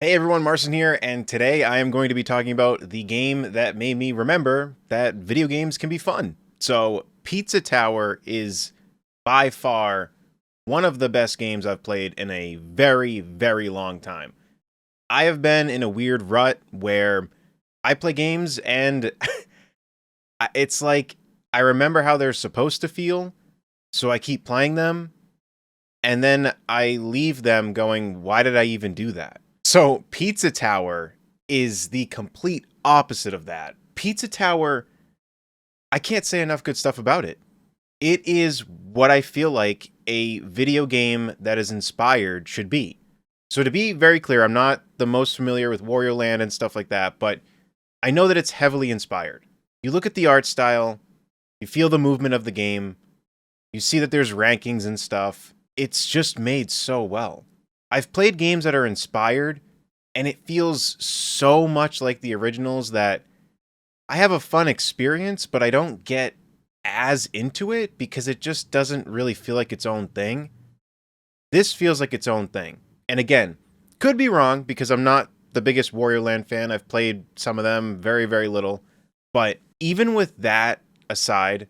Hey everyone, Marcin here, and today I am going to be talking about the game that made me remember that video games can be fun. So, Pizza Tower is by far one of the best games I've played in a very, very long time. I have been in a weird rut where I play games and it's like I remember how they're supposed to feel, so I keep playing them, and then I leave them going, why did I even do that? So, Pizza Tower is the complete opposite of that. Pizza Tower, I can't say enough good stuff about it. It is what I feel like a video game that is inspired should be. So, to be very clear, I'm not the most familiar with Wario Land and stuff like that, but I know that it's heavily inspired. You look at the art style, you feel the movement of the game, you see that there's rankings and stuff. It's just made so well. I've played games that are inspired, and it feels so much like the originals that I have a fun experience, but I don't get as into it because it just doesn't really feel like its own thing. This feels like its own thing. And again, could be wrong because I'm not the biggest Wario Land fan. I've played some of them, very, very little. But even with that aside,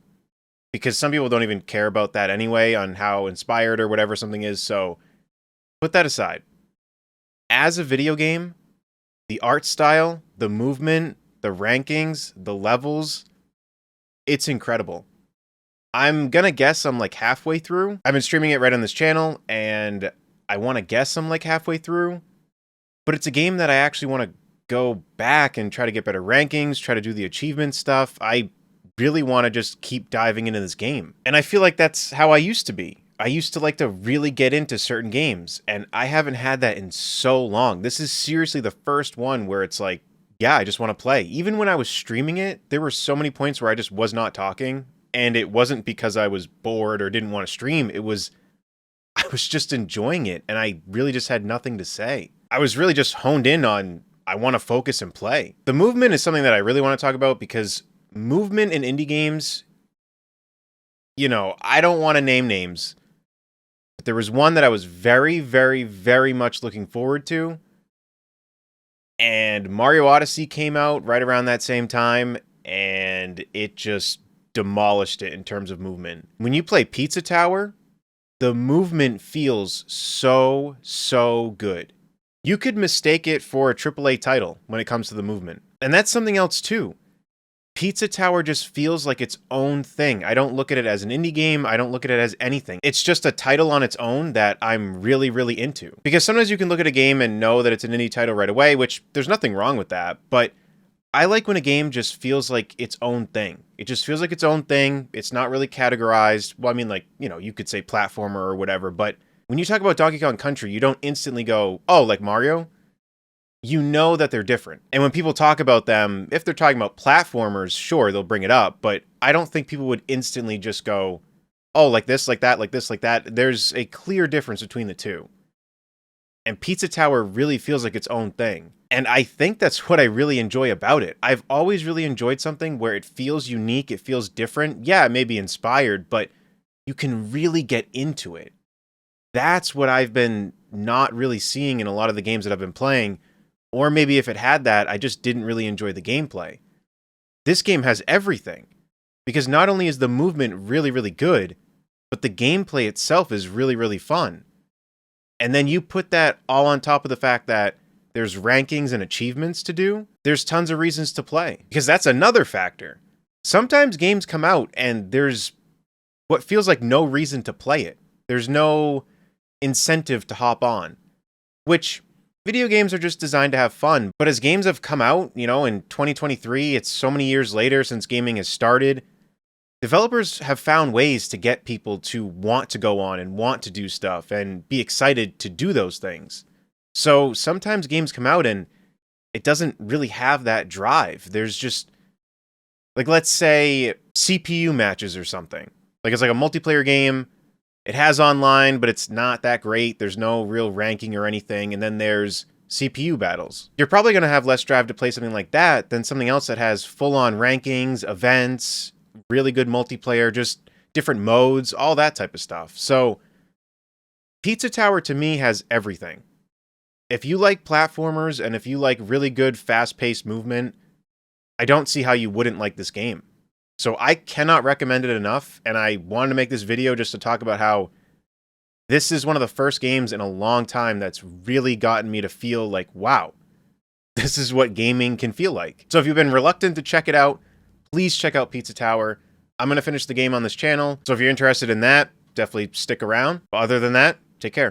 because some people don't even care about that anyway on how inspired or whatever something is, so put that aside. As a video game, the art style, the movement, the rankings, the levels, it's incredible. I'm gonna guess I'm like halfway through. I've been streaming it right on this channel, and I want to guess I'm like halfway through. But it's a game that I actually want to go back and try to get better rankings, try to do the achievement stuff. I really want to just keep diving into this game. And I feel like that's how I used to be. I used to like to really get into certain games, and I haven't had that in so long. This is seriously the first one where it's like, yeah, I just want to play. Even when I was streaming it, there were so many points where I just was not talking, and it wasn't because I was bored or didn't want to stream. It was I was just enjoying it, and I really just had nothing to say. I was really just honed in on I want to focus and play. The movement is something that I really want to talk about because movement in indie games, I don't want to name names, but there was one that I was very, very, very much looking forward to. And Mario Odyssey came out right around that same time, and it just demolished it in terms of movement. When you play Pizza Tower, the movement feels so, so good. You could mistake it for a AAA title when it comes to the movement. And that's something else too. Pizza Tower just feels like its own thing. I don't look at it as an indie game. I don't look at it as anything. It's just a title on its own that I'm really, really into. Because sometimes you can look at a game and know that it's an indie title right away, which there's nothing wrong with that. But I like when a game just feels like its own thing. It just feels like its own thing. It's not really categorized. Well, I mean, like, you could say platformer or whatever, but when you talk about Donkey Kong Country, you don't instantly go, oh, like Mario. You know that they're different. And when people talk about them, if they're talking about platformers, sure, they'll bring it up, but I don't think people would instantly just go, oh, like this, like that, like this, like that. There's a clear difference between the two. And Pizza Tower really feels like its own thing. And I think that's what I really enjoy about it. I've always really enjoyed something where it feels unique, it feels different. Yeah, it may be inspired, but you can really get into it. That's what I've been not really seeing in a lot of the games that I've been playing. Or maybe if it had that, I just didn't really enjoy the gameplay. This game has everything. Because not only is the movement really, really good, but the gameplay itself is really, really fun. And then you put that all on top of the fact that there's rankings and achievements to do, there's tons of reasons to play. Because that's another factor. Sometimes games come out and there's what feels like no reason to play it. There's no incentive to hop on, which video games are just designed to have fun. But as games have come out, in 2023, it's so many years later since gaming has started, developers have found ways to get people to want to go on and want to do stuff and be excited to do those things. So sometimes games come out and it doesn't really have that drive. There's just, like, let's say CPU matches or something. Like, it's like a multiplayer game. It has online, but it's not that great. There's no real ranking or anything. And then there's CPU battles. You're probably going to have less drive to play something like that than something else that has full-on rankings, events, really good multiplayer, just different modes, all that type of stuff. So Pizza Tower to me has everything. If you like platformers and if you like really good fast-paced movement, I don't see how you wouldn't like this game. So I cannot recommend it enough, and I wanted to make this video just to talk about how this is one of the first games in a long time that's really gotten me to feel like, wow, this is what gaming can feel like. So if you've been reluctant to check it out, please check out Pizza Tower. I'm going to finish the game on this channel, so if you're interested in that, definitely stick around. But other than that, take care.